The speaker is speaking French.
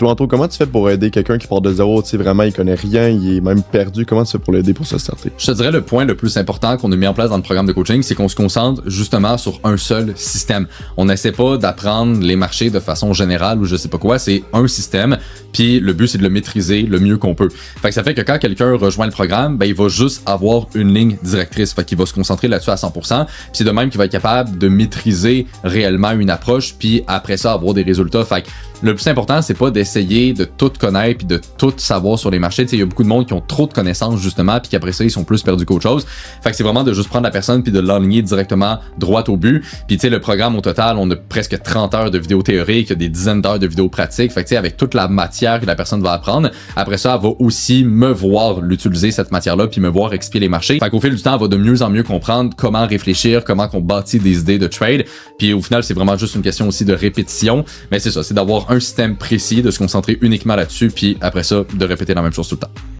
Toi, Anto, comment tu fais pour aider quelqu'un qui part de zéro, tu sais, vraiment, il connaît rien, il est même perdu, comment tu fais pour l'aider pour se starter? Je te dirais le point le plus important qu'on a mis en place dans le programme de coaching, c'est qu'on se concentre justement sur un seul système. On n'essaie pas d'apprendre les marchés de façon générale ou je sais pas quoi, c'est un système, puis le but c'est de le maîtriser le mieux qu'on peut. Fait que ça fait que quand quelqu'un rejoint le programme, ben il va juste avoir une ligne directrice, fait qu'il va se concentrer là-dessus à 100%, puis c'est de même qu'il va être capable de maîtriser réellement une approche, puis après ça avoir des résultats. Fait que le plus important, c'est pas d'essayer de tout connaître puis de tout savoir sur les marchés. Tu sais, il y a beaucoup de monde qui ont trop de connaissances justement, puis qu'après ça, ils sont plus perdus qu'autre chose. Fait que c'est vraiment de juste prendre la personne puis de l'aligner directement droit au but. Puis tu sais, le programme au total, on a presque 30 heures de vidéos théoriques, des dizaines d'heures de vidéos pratiques. Fait que tu sais, avec toute la matière que la personne va apprendre, après ça, elle va aussi me voir l'utiliser cette matière-là puis me voir expliquer les marchés. Fait qu'au fil du temps, elle va de mieux en mieux comprendre comment réfléchir, comment qu'on bâtit des idées de trade. Puis au final, c'est vraiment juste une question aussi de répétition. Mais c'est ça, c'est d'avoir un système précis, de se concentrer uniquement là-dessus, puis après ça, de répéter la même chose tout le temps.